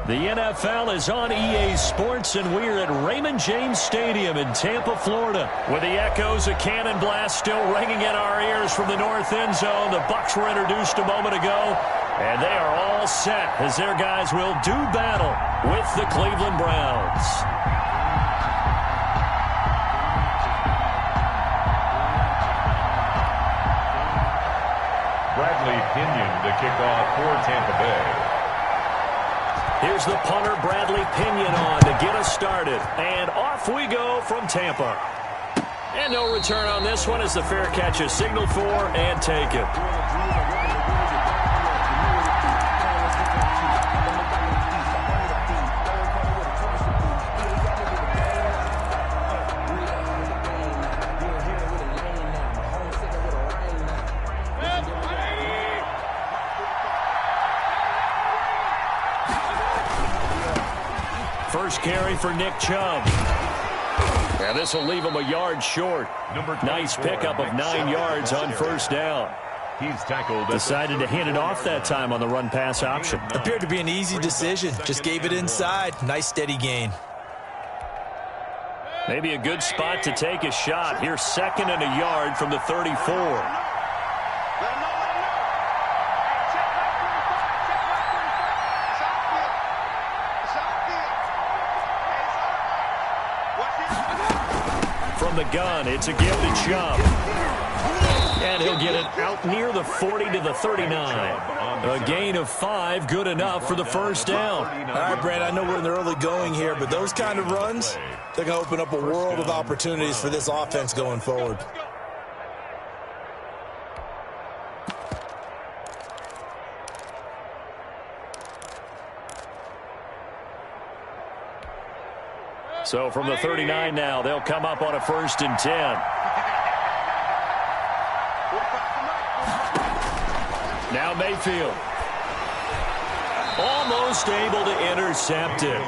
The NFL is on EA Sports, and we're at Raymond James Stadium in Tampa, Florida. With the echoes of cannon blast still ringing in our ears from the north end zone, the Bucs were introduced a moment ago, and they are all set as their guys will do battle with the Cleveland Browns. Bradley Pinion to kick off for Tampa Bay. Here's the punter, Bradley Pinion, on to get us started. And off we go from Tampa. And no return on this one as the fair catch is signaled for and taken. First carry for Nick Chubb. And this will leave him a yard short. Nice pickup of 9 yards on first down. He's tackled. Decided to hand it off that time on the run-pass option. Appeared to be an easy decision. Just gave it inside. Nice steady gain. Maybe a good spot to take a shot. Here's 2nd and a yard from the 34. From the gun, it's a give to Chubb. And he'll get it out near the 40 to the 39. A gain of 5, good enough for the first down. All right, Brad, I know we're in the early going here, but those kind of runs, they're going to open up a world of opportunities for this offense going forward. So from the 39 now, they'll come up on a 1st and 10. Now Mayfield. Almost able to intercept it.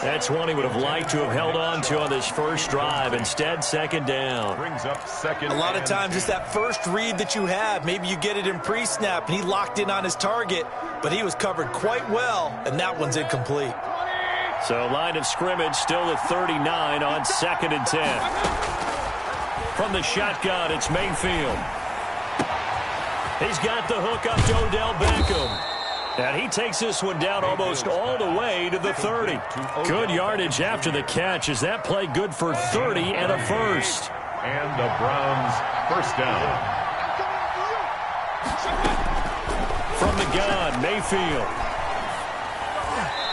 That's one he would have liked to have held on to on this first drive. Instead, 2nd down. Brings up second. A lot of times it's that first read that you have. Maybe you get it in pre-snap, and he locked in on his target, but he was covered quite well, and that one's incomplete. So line of scrimmage still at 39 on 2nd and 10. From the shotgun, it's Mayfield. He's got the hook up to Odell Beckham. And he takes this one down almost all the way to the 30. Good yardage after the catch. Is that play good for 30 and a first? And the Browns first down. From the gun, Mayfield.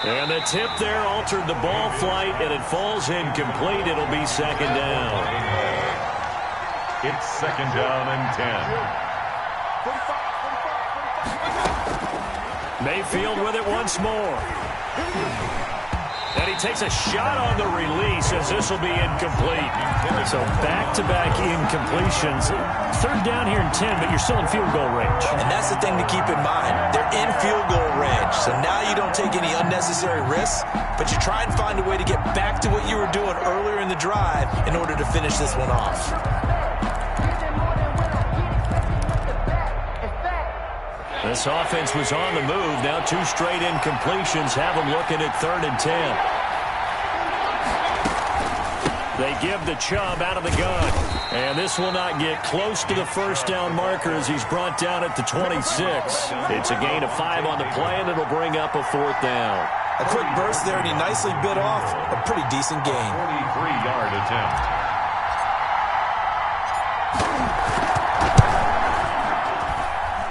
And the tip there altered the ball flight, and it falls incomplete. It'll be 2nd down. It's 2nd down and 10. Mayfield with it once more. And he takes a shot on the release as this will be incomplete. So back-to-back incompletions. 3rd down here in 10, but you're still in field goal range. And that's the thing to keep in mind. They're in field goal range. So now you don't take any unnecessary risks, but you try and find a way to get back to what you were doing earlier in the drive in order to finish this one off. This offense was on the move. Now 2 straight incompletions have them looking at 3rd and 10. They give the Chubb out of the gun. And this will not get close to the first down marker as he's brought down at the 26. It's a gain of 5 on the play, and it'll bring up a 4th down. A quick burst there, and he nicely bit off a pretty decent gain. 43-yard attempt.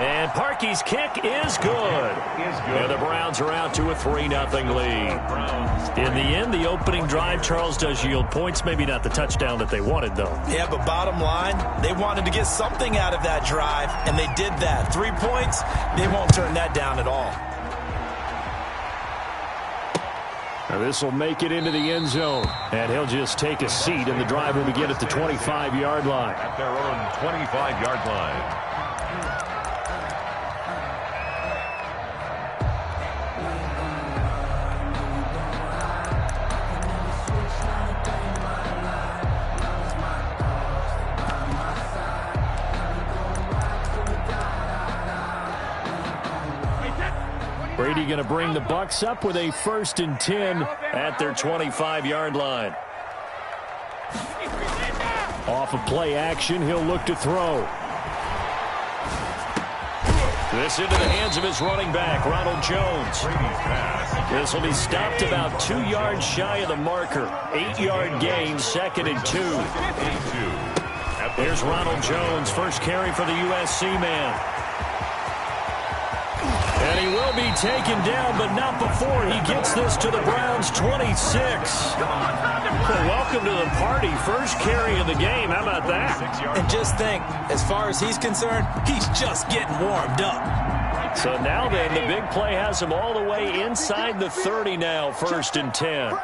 And Parkey's kick is good. And the Browns are out to a 3-0 lead. In the end, the opening drive, Charles, does yield points. Maybe not the touchdown that they wanted, though. Yeah, but bottom line, they wanted to get something out of that drive, and they did that. 3 points, they won't turn that down at all. Now this will make it into the end zone. And he'll just take a seat, and the drive will begin at the 25-yard line. At their own 25-yard line. Brady going to bring the Bucs up with a 1st and 10 at their 25-yard line. Off of play action, he'll look to throw. This into the hands of his running back, Ronald Jones. This will be stopped about 2 yards shy of the marker. 8-yard gain, 2nd and 2. Here's Ronald Jones, first carry for the USC man. And he will be taken down, but not before he gets this to the Browns' 26. Well, welcome to the party. First carry of the game. How about that? And just think, as far as he's concerned, he's just getting warmed up. So now then, the big play has him all the way inside the 30 now, 1st and 10.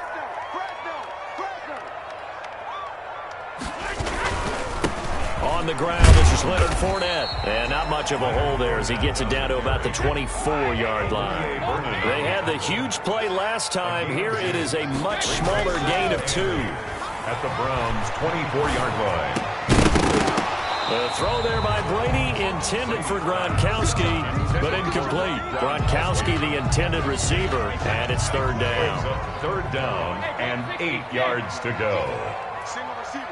On the ground, this is Leonard Fournette. And not much of a hole there as he gets it down to about the 24-yard line. They had the huge play last time. Here it is a much smaller gain of 2. At the Browns' 24-yard line. The throw there by Brady, intended for Gronkowski, but incomplete. Gronkowski, the intended receiver, and it's 3rd down. 3rd down and 8 yards to go. Single receiver.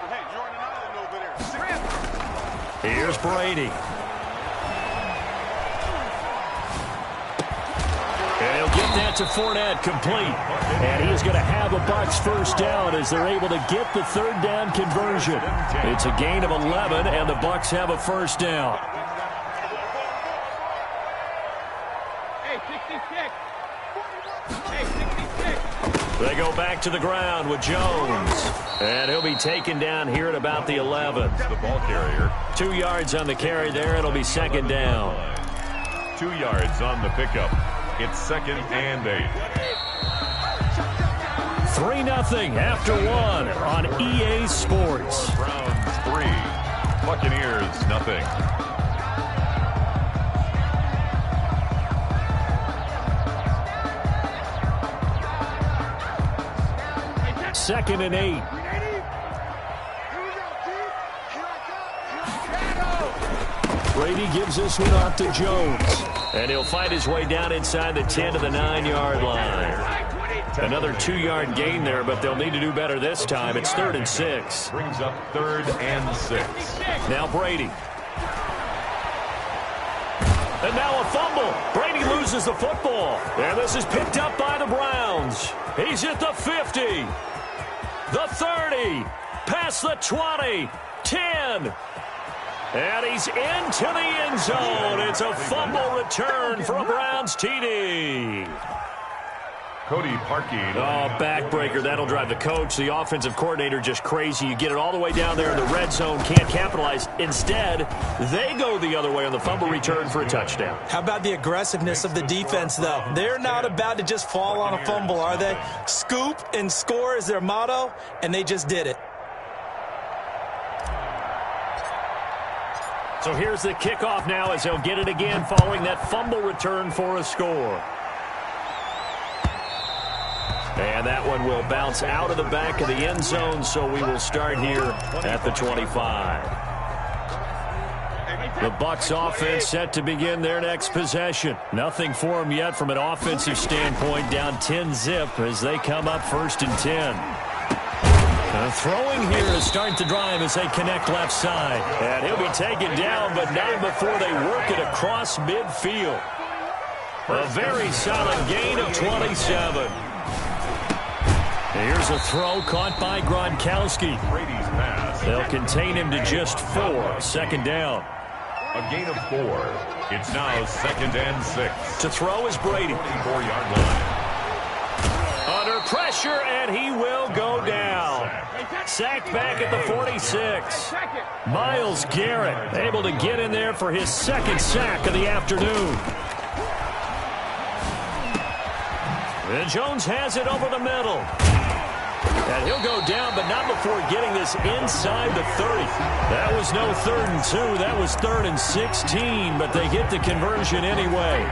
Hey, you're on an island over there. Here's Brady. And he'll get that to Fournette, complete. And he is going to have a Bucs 1st down as they're able to get the 3rd down conversion. It's a gain of 11, and the Bucs have a 1st down. Hey, 66. They go back to the ground with Jones. And he'll be taken down here at about the 11. The ball carrier. 2 yards on the carry there. It'll be 2nd down. 2 yards on the pickup. It's 2nd and 8. 3-0 after 1 on EA Sports. Browns 3. Buccaneers nothing. Second and 8. Brady gives this one off to Jones. And he'll fight his way down inside the 10 to the 9-yard line. Another 2-yard gain there, but they'll need to do better this time. It's 3rd and 6. Brings up 3rd and 6. Now Brady. And now a fumble. Brady loses the football. And this is picked up by the Browns. He's at the 50. The 30. Past the 20. 10. And he's into the end zone. It's a fumble return for a Browns TD. Cody Parkey. Oh, backbreaker. That'll drive the coach, the offensive coordinator, just crazy. You get it all the way down there in the red zone, can't capitalize. Instead, they go the other way on the fumble return for a touchdown. How about the aggressiveness of the defense, though? They're not about to just fall on a fumble, are they? Scoop and score is their motto, and they just did it. So here's the kickoff now as they'll get it again following that fumble return for a score. And that one will bounce out of the back of the end zone, so we will start here at the 25. The Bucs offense set to begin their next possession. Nothing for them yet from an offensive standpoint, down 10-zip as they come up 1st and 10. Throwing here to start the drive as they connect left side. And he'll be taken down, but not before they work it across midfield. A very solid gain of 27. Here's a throw caught by Gronkowski. Brady's pass. They'll contain him to just 4. 2nd down. A gain of 4. It's now 2nd and 6. To throw is Brady. 4-yard line. Under pressure, and he will go down. Sacked back at the 46. Myles Garrett able to get in there for his 2nd sack of the afternoon. And Jones has it over the middle. And he'll go down, but not before getting this inside the 30. That was no 3rd and 2. That was 3rd and 16, but they get the conversion anyway.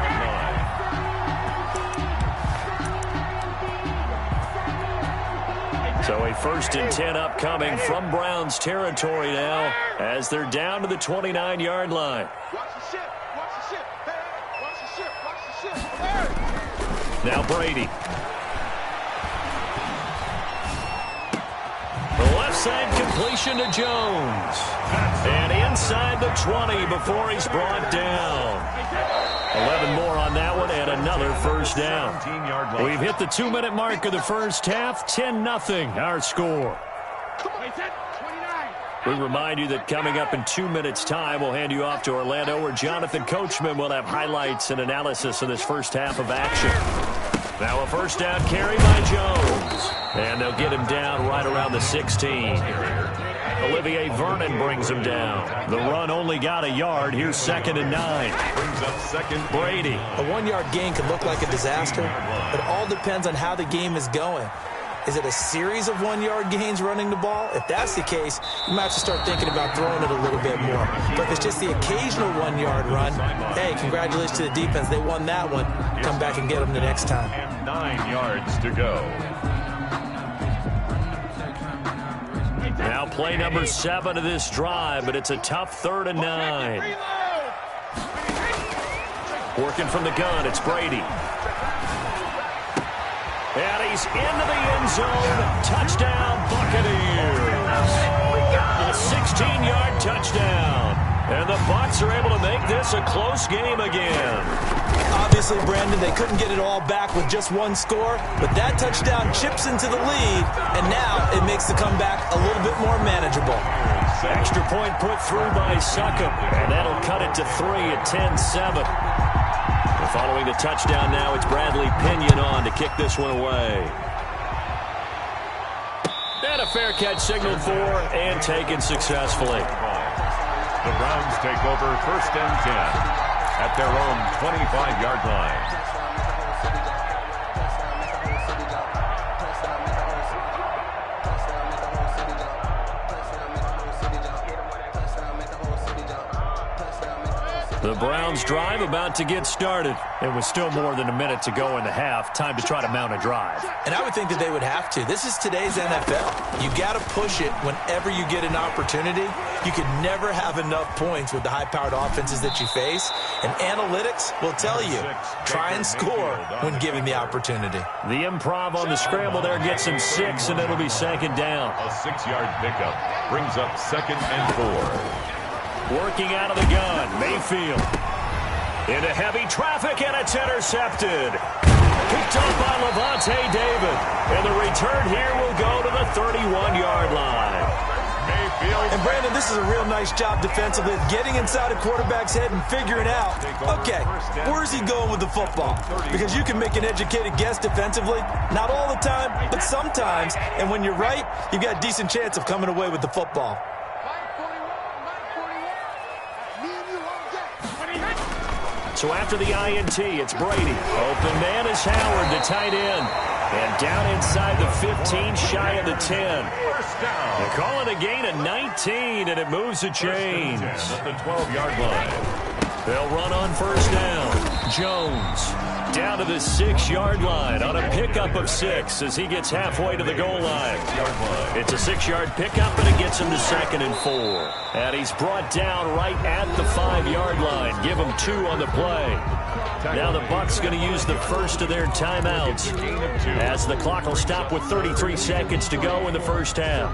So a 1st and 10 upcoming from Browns territory now as they're down to the 29-yard line. Watch the ship. Watch the ship. Hey, watch the ship. Watch the ship. Now Brady. The left side completion to Jones. And inside the 20 before he's brought down. 11 more on that one and another first down. We've hit the 2-minute mark of the first half. 10-0 our score. We remind you that coming up in 2 minutes' time, we'll hand you off to Orlando, where Jonathan Coachman will have highlights and analysis of this first half of action. Now a first down carry by Jones. And they'll get him down right around the 16. Olivier Vernon brings him down. The run only got a yard. Here's 2nd and 9. Brings up second. Brady. A 1-yard gain can look like a disaster, but it all depends on how the game is going. Is it a series of 1-yard gains running the ball? If that's the case, you might have to start thinking about throwing it a little bit more. But if it's just the occasional 1-yard run, hey, congratulations to the defense. They won that one. Come back and get them the next time. And 9 yards to go. Now play number 7 of this drive, but it's a tough 3rd and 9. Working from the gun, it's Brady. And he's into the end zone. Touchdown, Buccaneers. A 16-yard touchdown. And the Bucs are able to make this a close game again. Obviously, Brandon, they couldn't get it all back with just one score, but that touchdown chips into the lead, and now it makes the comeback a little bit more manageable. Extra point put through by Succop, and that'll cut it to 3 at 10-7. Following the touchdown now, it's Bradley Pinion on to kick this one away. And a fair catch signaled for and taken successfully. The Browns take over 1st and 10 at their own 25-yard line. The Browns drive about to get started. It was still more than a minute to go in the half. Time to try to mount a drive. And I would think that they would have to. This is today's NFL. You got to push it whenever you get an opportunity. You can never have enough points with the high-powered offenses that you face. And analytics will tell you, try and score when given the opportunity. The improv on the scramble there gets him 6, and it'll be 2nd down. A 6-yard pickup brings up 2nd and 4. Working out of the gun, Mayfield. Into heavy traffic, and it's intercepted. Picked up by Levante David. And the return here will go to the 31-yard line. Mayfield. And, Brandon, this is a real nice job defensively of getting inside a quarterback's head and figuring out, okay, where's he going with the football? Because you can make an educated guess defensively. Not all the time, but sometimes. And when you're right, you've got a decent chance of coming away with the football. So after the INT, it's Brady. Open man is Howard, the tight end. And down inside the 15, shy of the 10. They call it a gain of 19, and it moves the chains. At the 12-yard line. They'll run on 1st down. Jones down to the 6-yard line on a pickup of 6 as he gets halfway to the goal line. It's a 6-yard pickup, and it gets him to 2nd and 4. And he's brought down right at the 5-yard line. Give him 2 on the play. Now the Bucs going to use the first of their timeouts as the clock will stop with 33 seconds to go in the first half.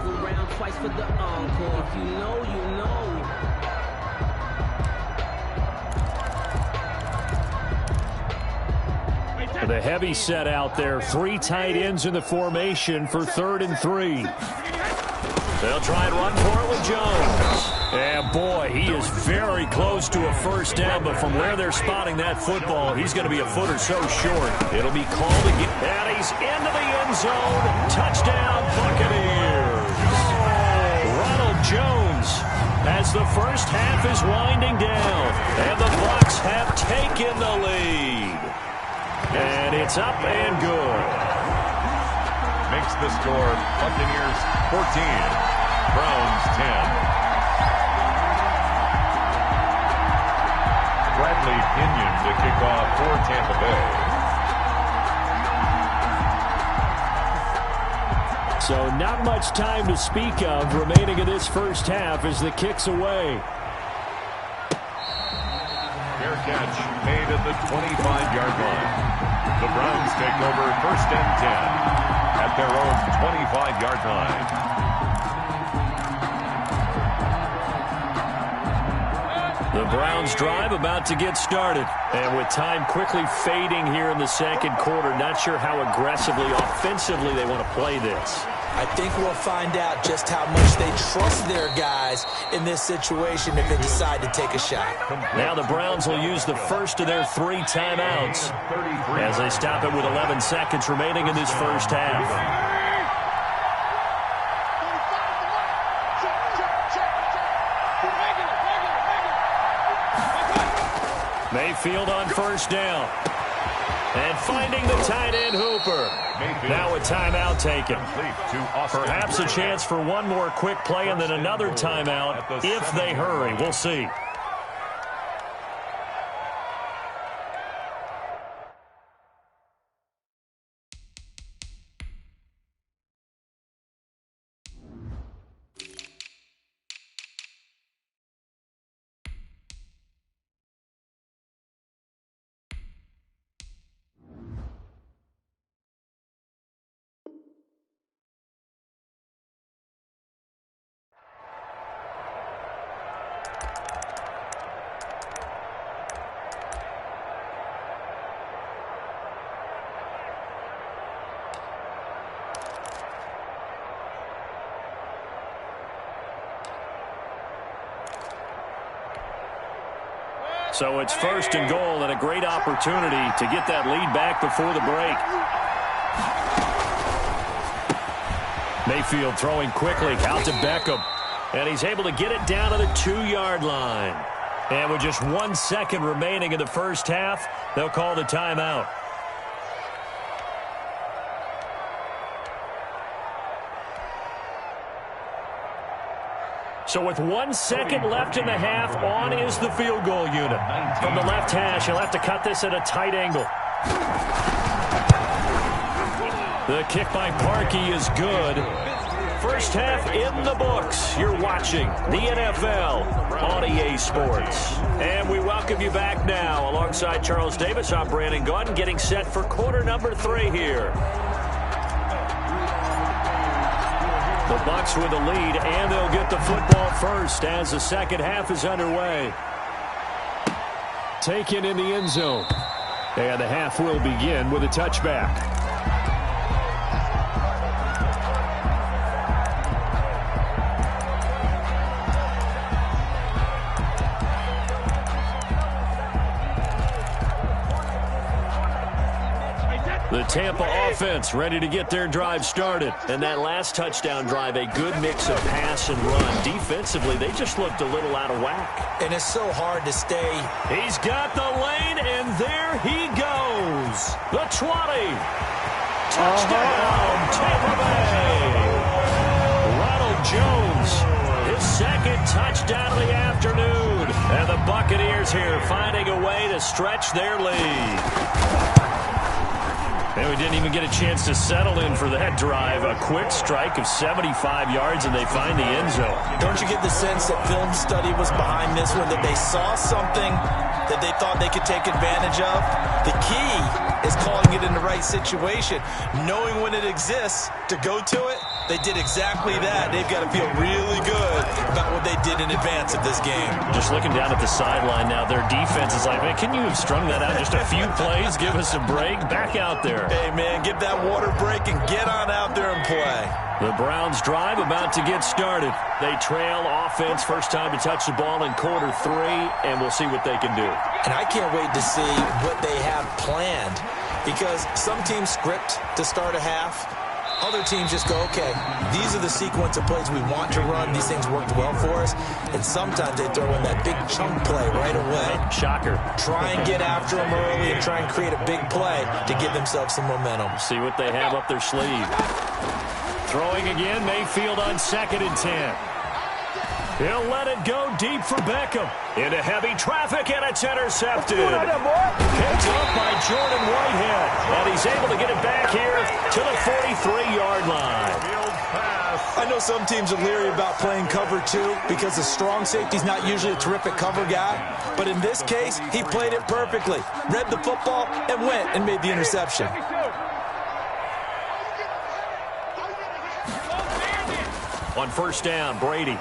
The heavy set out there. 3 tight ends in the formation for 3rd and 3. They'll try and run for it with Jones. And, boy, he is very close to a first down, but from where they're spotting that football, he's going to be a foot or so short. It'll be called again. And he's into the end zone. Touchdown, Buccaneers. Ronald Jones as the first half is winding down. And the Bucs have taken the lead. And it's up and good. Makes the score Buccaneers 14, Browns 10. Bradley Pinion to kick off for Tampa Bay. So not much time to speak of remaining in this first half as the kick's away. Fair catch made at the 25-yard line. The Browns take over 1st and 10 at their own 25-yard line. The Browns drive about to get started. And with time quickly fading here in the second quarter, not sure how aggressively, offensively they want to play this. I think we'll find out just how much they trust their guys in this situation if they decide to take a shot. Now the Browns will use the first of their 3 timeouts as they stop it with 11 seconds remaining in this first half. Mayfield on 1st down. And finding the tight end Hooper. Now a timeout taken. Perhaps a chance for one more quick play and then another timeout if they hurry. We'll see. So it's 1st and goal and a great opportunity to get that lead back before the break. Mayfield throwing quickly out to Beckham. And he's able to get it down to the 2-yard line. And with just 1 second remaining in the first half, they'll call the timeout. So with 1 second left in the half, on is the field goal unit. From the left hash, he'll have to cut this at a tight angle. The kick by Parkey is good. First half in the books. You're watching the NFL on EA Sports. And we welcome you back now. Alongside Charles Davis, I'm Brandon Gaudin, getting set for quarter number 3 here. The Bucs with the lead, and they'll get the football first as the second half is underway. Taken in the end zone. And the half will begin with a touchback. The Tampa offense ready to get their drive started. And that last touchdown drive, a good mix of pass and run. Defensively, they just looked a little out of whack. And it's so hard to stay. He's got the lane, and there he goes. The 20. Touchdown, Tampa Bay. Ronald Jones, his second touchdown of the afternoon. And the Buccaneers here finding a way to stretch their lead. And we didn't even get a chance to settle in for that drive. A quick strike of 75 yards, and they find the end zone. Don't you get the sense that film study was behind this one, that they saw something that they thought they could take advantage of? The key is calling it in the right situation, knowing when it exists to go to it. They did exactly that. They've got to feel really good about what they did in advance of this game. Just looking down at the sideline now, their defense is like, man, can you have strung that out just a few plays? Give us a break. Back out there. Hey, man, give that water break and get on out there and play. The Browns drive about to get started. They trail offense, first time to touch the ball in quarter 3, and we'll see what they can do. And I can't wait to see what they have planned, because some teams script to start a half. Other teams just go, okay, these are the sequence of plays we want to run. These things worked well for us. And sometimes they throw in that big chunk play right away. Shocker. Try and get after them early and try and create a big play to give themselves some momentum. See what they have up their sleeve. Throwing again, Mayfield on 2nd and 10. He'll let it go deep for Beckham. Into heavy traffic, and it's intercepted. Picked up by Jordan Whitehead. And he's able to get it back here to the 43-yard line. I know some teams are leery about playing cover 2 because the strong safety's not usually a terrific cover guy. But in this case, he played it perfectly. Read the football and went and made the interception. On first down, Brady.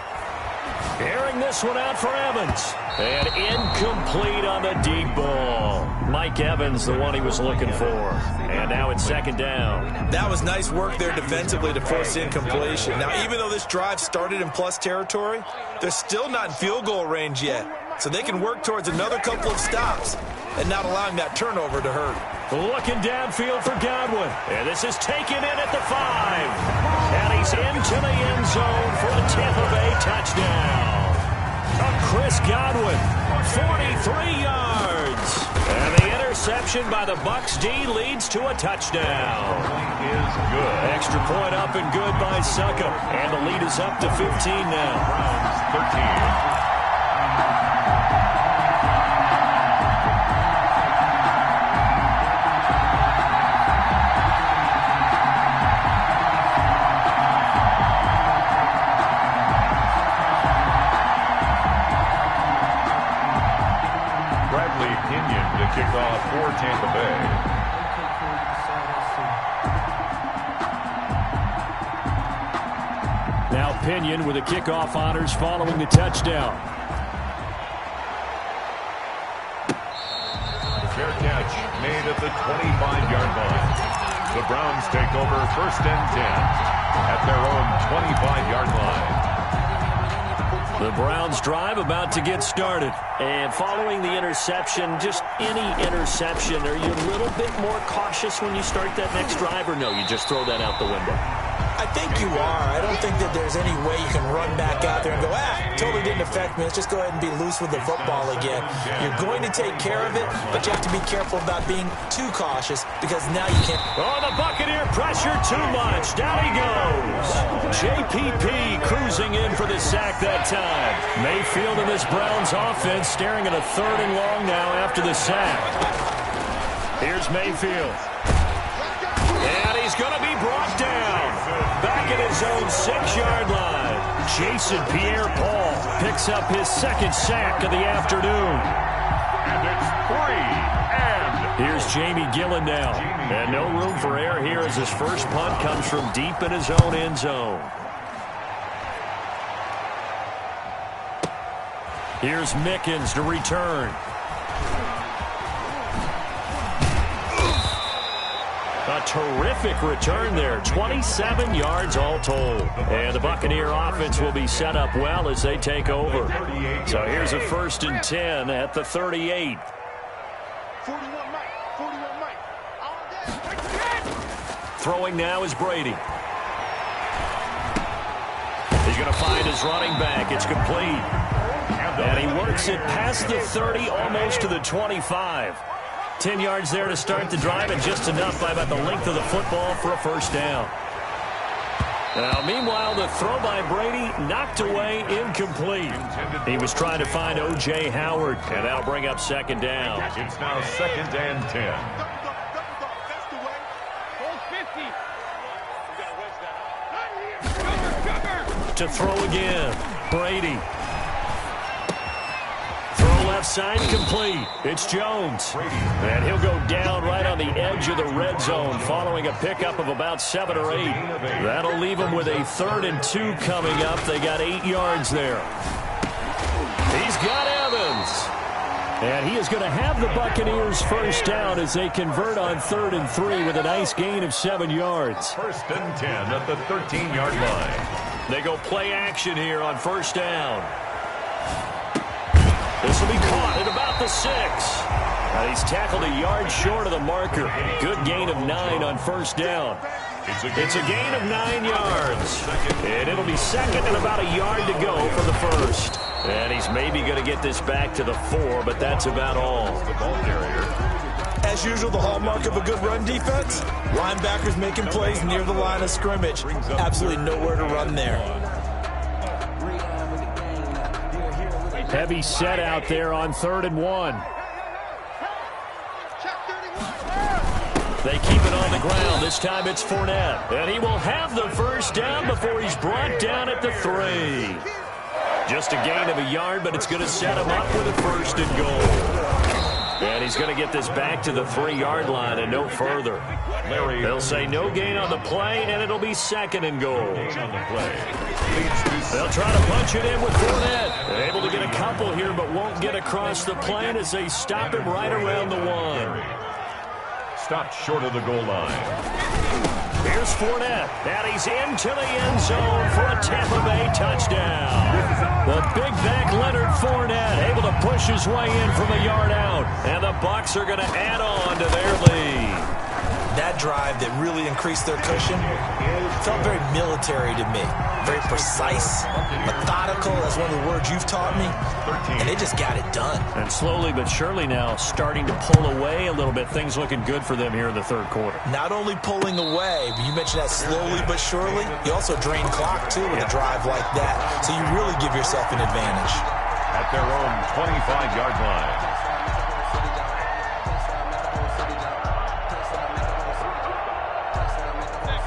Airing this one out for Evans. And incomplete on the deep ball. Mike Evans, the one he was looking for. And now it's second down. That was nice work there defensively to force incompletion. Now, even though this drive started in plus territory, they're still not in field goal range yet. So they can work towards another couple of stops and not allowing that turnover to hurt. Looking downfield for Godwin. And this is taken in at the 5. And he's into the end zone for a Tampa Bay touchdown. Chris Godwin, 43 yards. And the interception by the Bucs D leads to a touchdown. Is good. Extra point up and good by Suckup. And the lead is up to 15 now. Browns 13. Kickoff for Tampa Bay. Now Pinion with the kickoff honors following the touchdown. Fair catch made at the 25-yard line. The Browns take over first and 10 at their own 25-yard line. The Browns drive about to get started. And following the interception, just any interception, are you a little bit more cautious when you start that next drive, or no, you just throw that out the window? I think you are. I don't think that there's any way you can run back out there and go, totally didn't affect me. Let's just go ahead and be loose with the football again. You're going to take care of it, but you have to be careful about being too cautious because now you can't. Oh, the Buccaneer pressure too much. Down he goes. JPP cruising in for the sack that time. Mayfield and this Browns offense staring at a 3rd and long now after the sack. Here's Mayfield. And he's going to be brought down. Back at his own 6-yard line. Jason Pierre-Paul picks up his 2nd sack of the afternoon. And it's 3. And here's Jamie Gillen now. And no room for error here as his first punt comes from deep in his own end zone. Here's Mickens to return. A terrific return there. 27 yards all told. And the Buccaneer offense will be set up well as they take over. So here's a 1st and 10 at the 38. 41 Mike. Throwing now is Brady. He's going to find his running back. It's complete. And he works it past the 30, almost to the 25. 10 yards there to start the drive, and just enough by about the length of the football for a first down. Now, meanwhile, the throw by Brady knocked away, incomplete. He was trying to find O.J. Howard, and that'll bring up 2nd down. It's now 2nd and 10. That's the way. Hold 50. To throw again, Brady. Left side complete. It's Jones. And he'll go down right on the edge of the red zone following a pickup of about 7 or 8. That'll leave him with a 3rd and 2 coming up. They got 8 yards there. He's got Evans. And he is going to have the Buccaneers first down as they convert on 3rd and 3 with a nice gain of 7 yards. 1st and 10 at the 13-yard line. They go play action here on first down. This will be caught at about the 6. He's tackled a yard short of the marker. Good gain of 9 on first down. It's a gain of 9 yards. And it'll be 2nd and about a yard to go for the 1st. And he's maybe going to get this back to the 4, but that's about all. The ball carrier. As usual, the hallmark of a good run defense, linebackers making plays near the line of scrimmage. Absolutely nowhere to run there. Heavy set out there on 3rd and 1. They keep it on the ground. This time it's Fournette. And he will have the first down before he's brought down at the 3. Just a gain of a yard, but it's going to set him up with a 1st and goal. And he's going to get this back to the 3-yard line and no further. They'll say no gain on the play, and it'll be 2nd and goal. They'll try to punch it in with Fournette. They're able to get a couple here, but won't get across the plane as they stop him right around the 1. Stopped short of the goal line. Here's Fournette, and he's into the end zone for a Tampa Bay touchdown. The big back Leonard Fournette able to push his way in from a yard out, and the Bucs are going to add on to their lead. That drive that really increased their cushion felt very military to me. Very precise, methodical. That's one of the words you've taught me. And they just got it done. And slowly but surely now starting to pull away a little bit. Things looking good for them here in the 3rd quarter. Not only pulling away, but you mentioned that slowly but surely. You also drain clock, too, with a drive like that. So you really give yourself an advantage. At their own 25-yard line.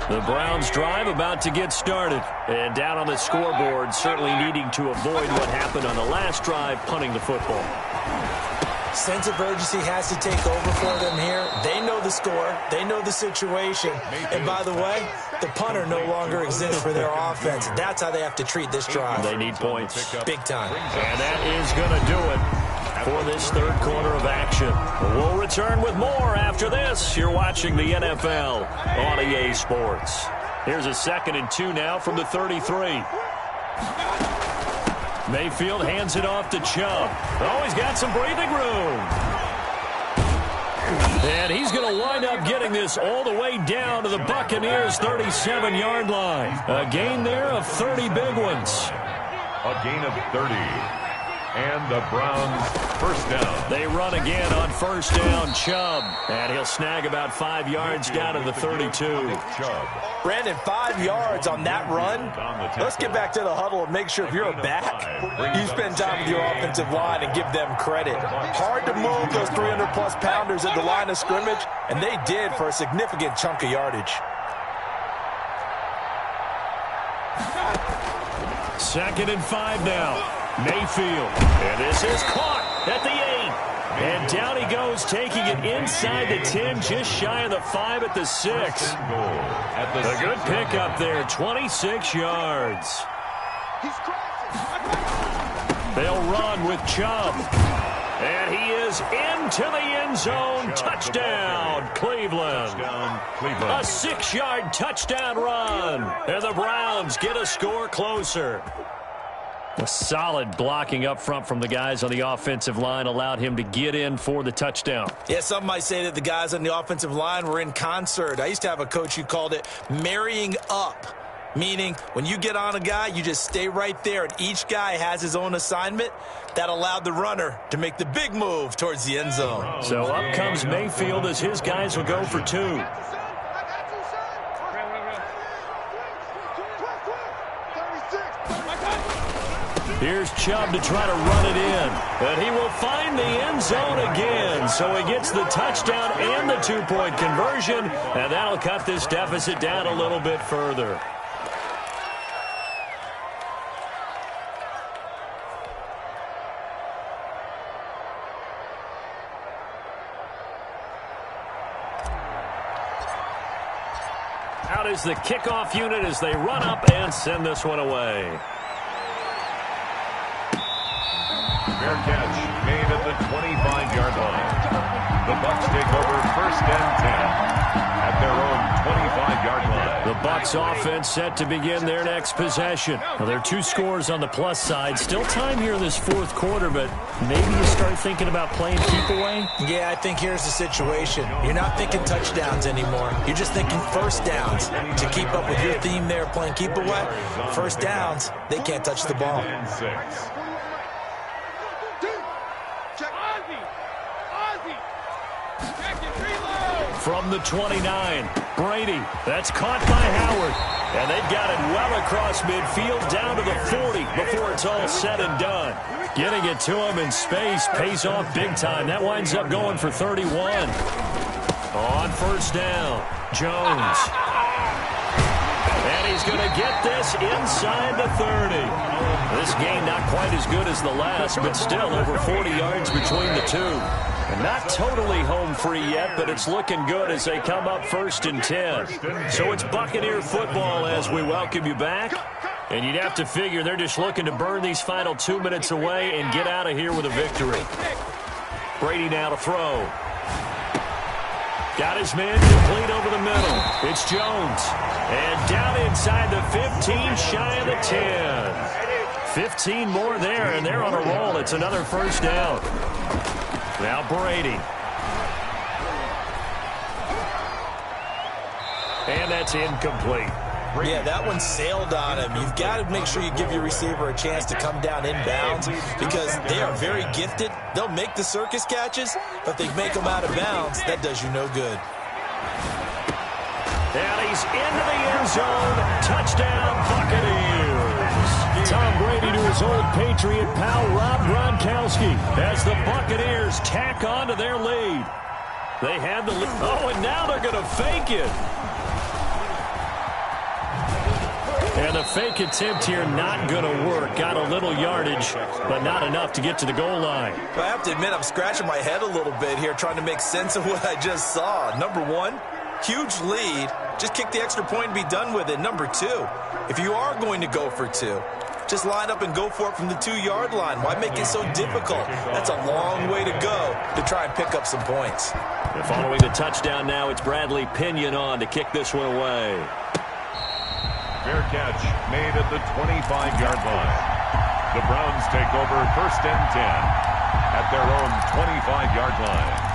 The Browns drive about to get started. And down on the scoreboard, certainly needing to avoid what happened on the last drive, punting the football. Sense of urgency has to take over for them here. They know the score. They know the situation. And by the way, the punter no longer exists for their offense. That's how they have to treat this drive. They need points. Big time. And that is going to do it for this 3rd quarter of action. We'll return with more after this. You're watching the NFL on EA Sports. Here's a 2nd and 2 now from the 33. Mayfield hands it off to Chubb. Oh, he's got some breathing room. And he's going to wind up getting this all the way down to the Buccaneers' 37-yard line. A gain there of 30 big ones. A gain of 30. And the Browns first down. They run again on 1st down, Chubb. And he'll snag about 5 yards down to the 32. Brandon, 5 yards on that run. Let's get back to the huddle and make sure if you're a back, you spend time with your offensive line and give them credit. Hard to move those 300-plus pounders at the line of scrimmage, and they did for a significant chunk of yardage. 2nd and 5 now. Mayfield, and this is caught at the 8. And down he goes, taking it inside the 10, just shy of the 5 at the 6. A good pickup there, 26 yards. They'll run with Chubb. And he is into the end zone. Touchdown, Cleveland. A 6-yard touchdown run. And the Browns get a score closer. A solid blocking up front from the guys on the offensive line allowed him to get in for the touchdown. Yeah, some might say that the guys on the offensive line were in concert. I used to have a coach who called it marrying up, meaning when you get on a guy, you just stay right there, and each guy has his own assignment. That allowed the runner to make the big move towards the end zone. So up comes Mayfield as his guys will go for 2. Here's Chubb to try to run it in. And he will find the end zone again. So he gets the touchdown and the 2-point conversion. And that'll cut this deficit down a little bit further. Out is the kickoff unit as they run up and send this one away. Fair catch made at the 25-yard line. The Bucs take over 1st and 10 at their own 25-yard line. The Bucs offense set to begin their next possession. Well, there are 2 scores on the plus side. Still time here in this 4th quarter, but maybe you start thinking about playing keep away? Yeah, I think here's the situation. You're not thinking touchdowns anymore. You're just thinking 1st downs. To keep up with your theme there, playing keep away, 1st downs, they can't touch the ball. 6. From the 29, Brady. That's caught by Howard. And they've got it well across midfield down to the 40 before it's all said and done. Getting it to him in space pays off big time. That winds up going for 31. On first down, Jones. And he's going to get this inside the 30. This game not quite as good as the last, but still over 40 yards between the two. And not totally home free yet, but it's looking good as they come up 1st and 10. So it's Buccaneer football as we welcome you back. And you'd have to figure they're just looking to burn these final 2 minutes away and get out of here with a victory. Brady now to throw. Got his man complete over the middle. It's Jones. And down inside the 15, shy of the 10. 15 more there, and they're on a roll. It's another first down. Now Brady. And that's incomplete. Yeah, that one sailed on him. You've got to make sure you give your receiver a chance to come down inbounds because they are very gifted. They'll make the circus catches, but if they make them out of bounds, that does you no good. And he's into the end zone. Touchdown, Buccaneers. Tom Brady to his old Patriot pal, Rob Gronkowski, as the Buccaneers tack on to their lead. They had the lead. Oh, and now they're going to fake it. And the fake attempt here not going to work. Got a little yardage, but not enough to get to the goal line. I have to admit, I'm scratching my head a little bit here trying to make sense of what I just saw. Number one, huge lead. Just kick the extra point and be done with it. Number two, if you are going to go for two, just line up and go for it from the 2-yard line. Why make it so difficult? That's a long way to go to try and pick up some points. And following the touchdown now, it's Bradley Pinion on to kick this one away. Fair catch made at the 25-yard line. The Browns take over 1st and 10 at their own 25-yard line.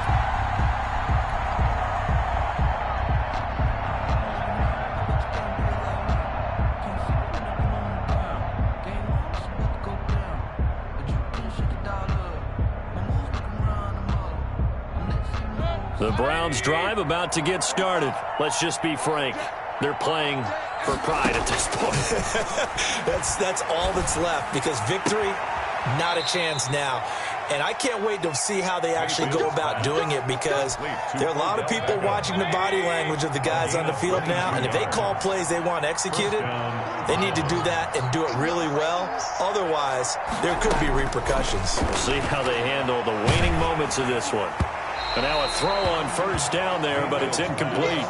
The Browns drive about to get started. Let's just be frank. They're playing for pride at this point. That's all that's left because victory, not a chance now. And I can't wait to see how they actually go about doing it because there are a lot of people watching the body language of the guys on the field now. And if they call plays they want executed, they need to do that and do it really well. Otherwise, there could be repercussions. We'll see how they handle the waning moments of this one. And now a throw on first down there, but it's incomplete.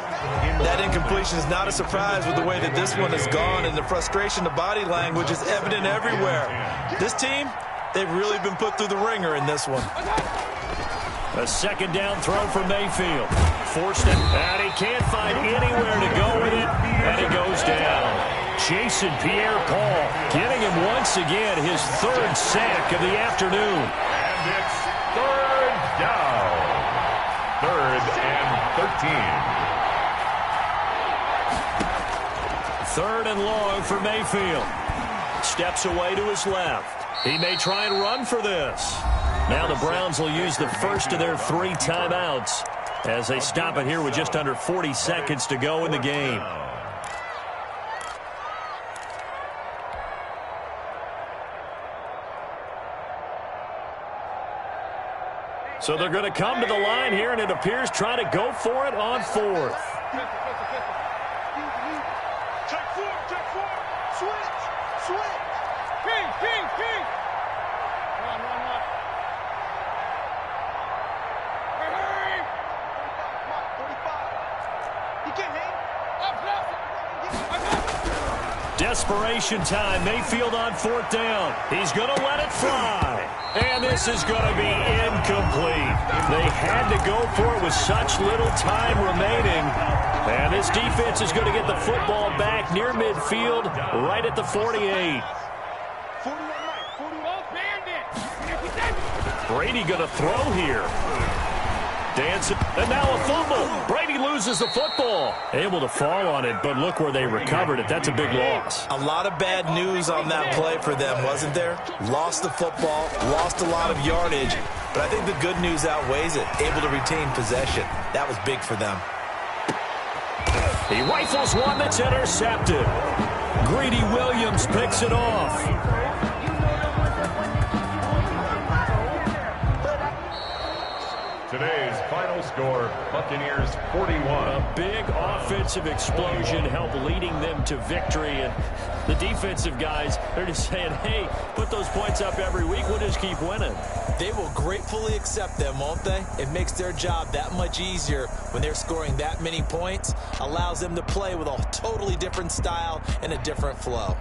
That incompletion is not a surprise with the way that this one has gone, and the frustration, the body language is evident everywhere. This team, they've really been put through the ringer in this one. A second down throw for Mayfield. Forced it, and he can't find anywhere to go with it, and he goes down. Jason Pierre-Paul getting him once again his 3rd sack of the afternoon. And it's 3rd down. 3rd and 13. 3rd and long for Mayfield. Steps away to his left. He may try and run for this. Now the Browns will use the first of their 3 timeouts as they stop it here with just under 40 seconds to go in the game. So they're going to come to the line here, and it appears trying to go for it on 4th. Check 4. Switch. King. Run. Hurry. 45. He can't hang. Desperation time. Mayfield on 4th down. He's going to let it fly. And this is going to be incomplete. They had to go for it with such little time remaining. And this defense is going to get the football back near midfield, right at the 48. Brady going to throw here. Dancing, and now a fumble. Brady loses the football. Able to fall on it, but look where they recovered it. That's a big loss. A lot of bad news on that play for them, wasn't there? Lost the football, lost a lot of yardage, but I think the good news outweighs it. Able to retain possession. That was big for them. He rifles one that's intercepted. Greedy Williams picks it off. Today's final score, Buccaneers 41. A big offensive explosion helped leading them to victory. And the defensive guys, they're just saying, hey, put those points up every week. We'll just keep winning. They will gratefully accept them, won't they? It makes their job that much easier when they're scoring that many points. Allows them to play with a totally different style and a different flow.